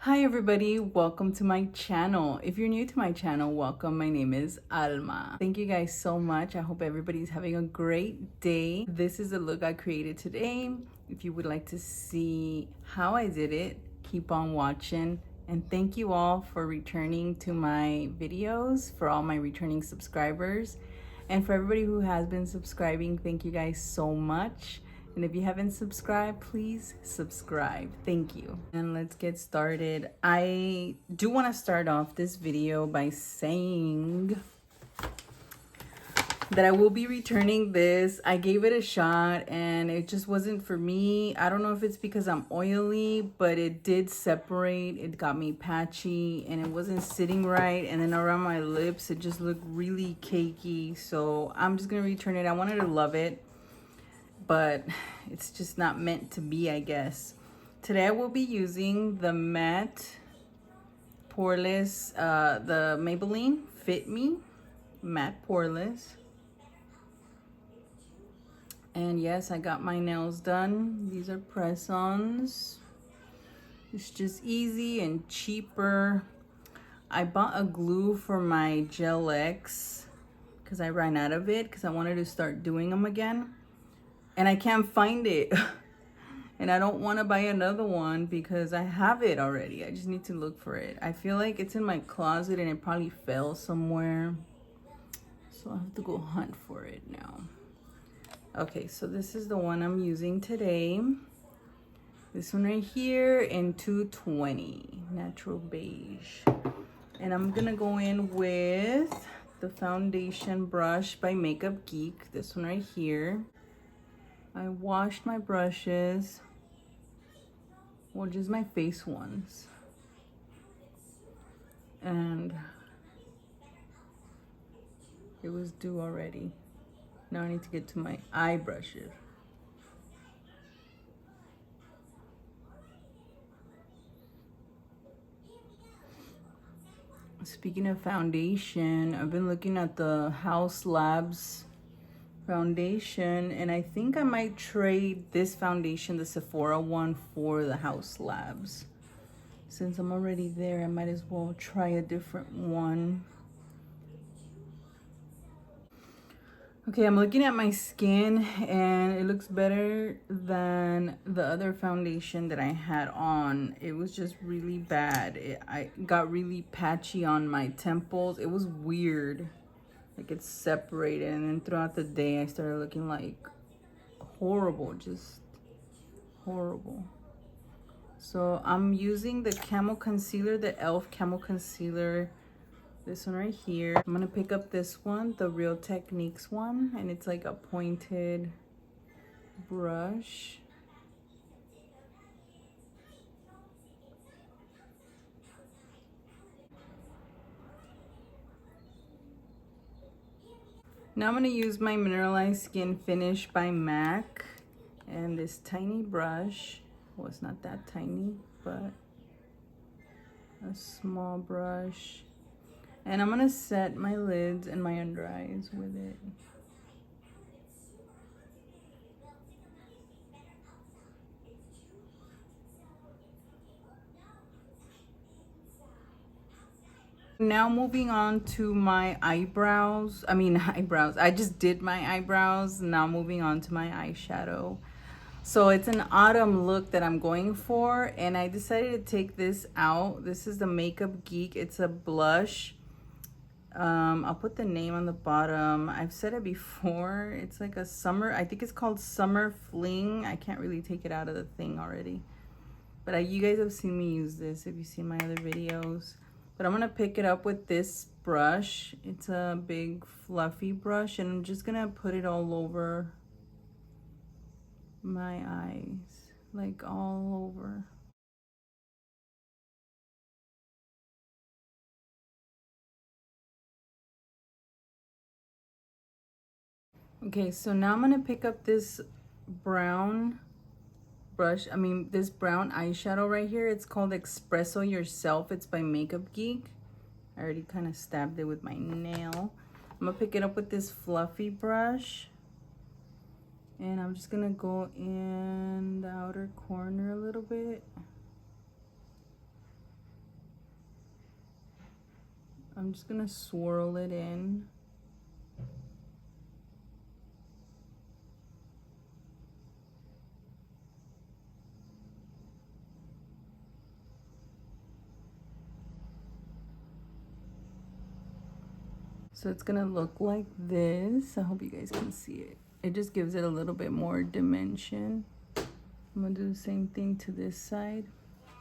Hi everybody, welcome to my channel. If you're new to my channel, welcome. My name is Alma. Thank you guys so much. I hope everybody's having a great day. This is the look I created today. If you would like to see how I did it, keep on watching. And thank you all for returning to my videos, for all my returning subscribers. And for everybody who has been subscribing, thank you guys so much. And if you haven't subscribed, please subscribe. Thank you. And let's get started. I do want to start off this video by saying that I will be returning this. I gave it a shot and it just wasn't for me. I don't know if it's because I'm oily, but it did separate. It got me patchy and it wasn't sitting right. And then around my lips, it just looked really cakey. So I'm just going to return it. I wanted to love it, but it's just not meant to be, I guess. Today I will be using the matte poreless, the Maybelline Fit Me matte poreless. And yes, I got my nails done. These are press-ons. It's just easy and cheaper. I bought a glue for my Gel X because I ran out of it because I wanted to start doing them again. And I can't find it. And I don't want to buy another one because I have it already. I just need to look for it. I feel like it's in my closet and it probably fell somewhere. So I have to go hunt for it now. Okay, so this is the one I'm using today. This one right here in 220, natural beige. And I'm gonna go in with the foundation brush by Makeup Geek. This one right here. I washed my brushes, well, just my face ones, and it was due already. Now I need to get to my eye brushes. Speaking of foundation, I've been looking at the House Labs foundation, and I think I might trade this foundation, the Sephora one, for the House Labs. Since I'm already there, I might as well try a different one. Okay, I'm looking at my skin and it looks better than the other foundation that I had on. It was just really bad. I got really patchy on my temples. It was weird. Like it separated, and then throughout the day I started looking like horrible, just horrible. So I'm using the Camo Concealer, the e.l.f. Camo Concealer, this one right here. I'm gonna pick up this one, the Real Techniques one, and it's like a pointed brush. Now I'm gonna use my Mineralized Skin Finish by MAC and this tiny brush. Well, it's not that tiny, but a small brush. And I'm gonna set my lids and my under eyes with it. Now moving on to my eyebrows. I just did my eyebrows. Now moving on to my eyeshadow. So it's an autumn look that I'm going for, and I decided to take this out. This is the Makeup Geek. It's a blush. I'll put the name on the bottom. I've said it before. It's like a summer, I think it's called Summer Fling. I can't really take it out of the thing already. But you guys have seen me use this if you've seen my other videos. But I'm gonna pick it up with this brush. It's a big fluffy brush, and I'm just gonna put it all over my eyes, like all over. Okay, so now I'm gonna pick up this brown brush, this brown eyeshadow right here. It's called Espresso Yourself. It's by Makeup Geek. I already kind of stabbed it with my nail. I'm gonna pick it up with this fluffy brush, and I'm just gonna go in the outer corner a little bit. I'm just gonna swirl it in. So it's gonna look like this. I hope you guys can see it. It just gives it a little bit more dimension. I'm gonna do the same thing to this side.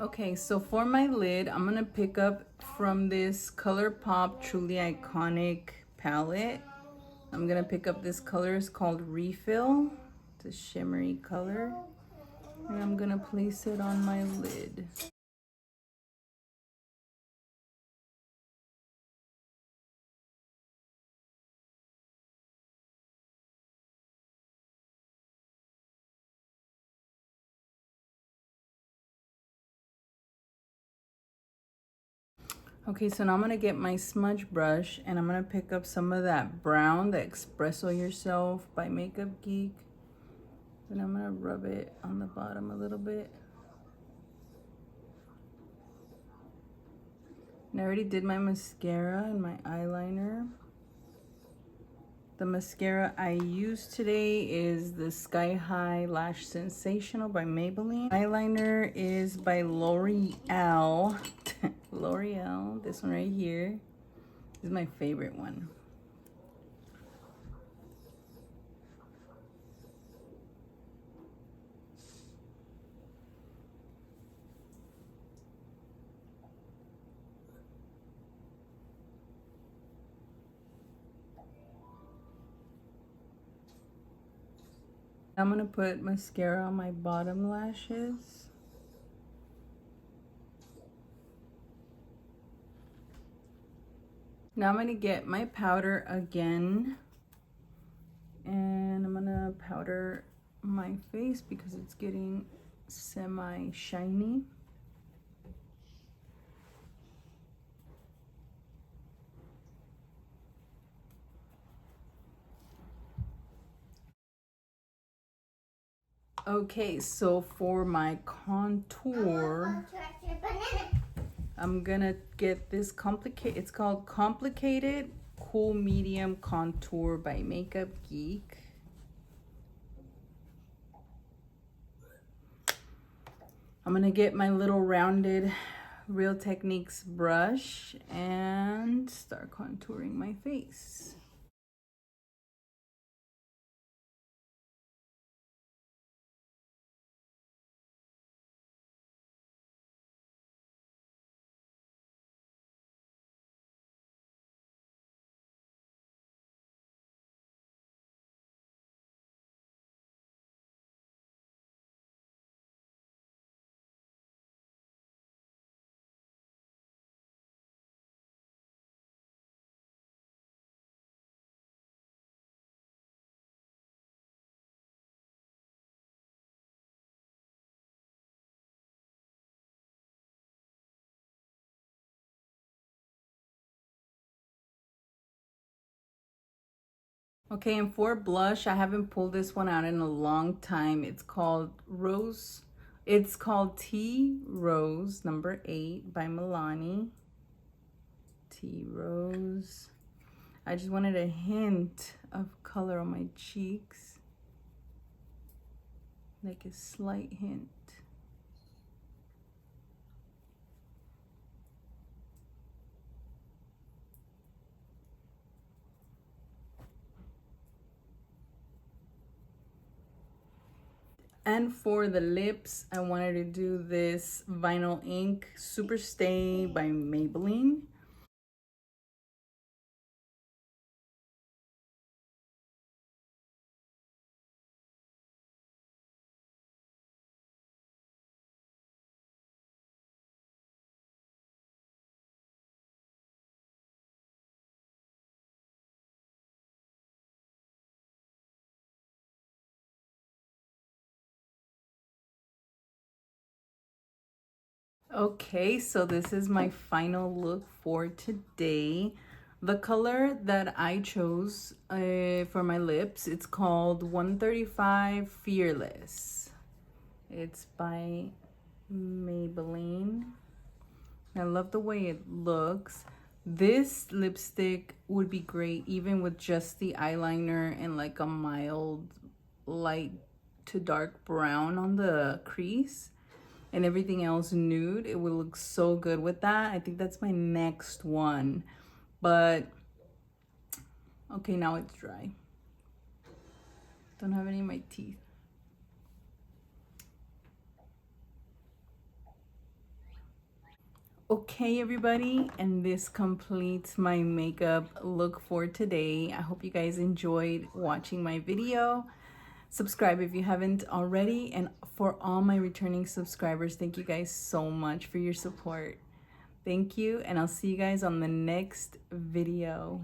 Okay, so for my lid, I'm gonna pick up from this ColourPop Truly Iconic palette. I'm gonna pick up this color, it's called Refill. It's a shimmery color. And I'm gonna place it on my lid. Okay, so now I'm gonna get my smudge brush and I'm gonna pick up some of that brown, the Espresso Yourself by Makeup Geek. And I'm gonna rub it on the bottom a little bit. And I already did my mascara and my eyeliner. The mascara I used today is the Sky High Lash Sensational by Maybelline. Eyeliner is by L'Oreal. L'Oreal, this one right here. This is my favorite one. I'm gonna put mascara on my bottom lashes. Now I'm gonna get my powder again. And I'm gonna powder my face because it's getting semi-shiny. Okay, so for my contour, I'm gonna get this it's called Complicated Cool Medium Contour by Makeup Geek. I'm gonna get my little rounded Real Techniques brush and start contouring my face. Okay, and for blush, I haven't pulled this one out in a long time. It's called Tea Rose number 8 by Milani. Tea Rose. I just wanted a hint of color on my cheeks. Like a slight hint. And for the lips, I wanted to do this Vinyl Ink Super Stay by Maybelline. Okay, so this is my final look for today. The color that I chose for my lips, it's called 135 Fearless. It's by Maybelline. I love the way it looks. This lipstick would be great even with just the eyeliner and like a mild light to dark brown on the crease and everything else nude. It would look so good with that. I think that's my next one. But okay, now it's dry. Don't have any in my teeth. Okay, everybody, and this completes my makeup look for today. I hope you guys enjoyed watching my video. Subscribe if you haven't already, and for all my returning subscribers, thank you guys so much for your support. Thank you, and I'll see you guys on the next video.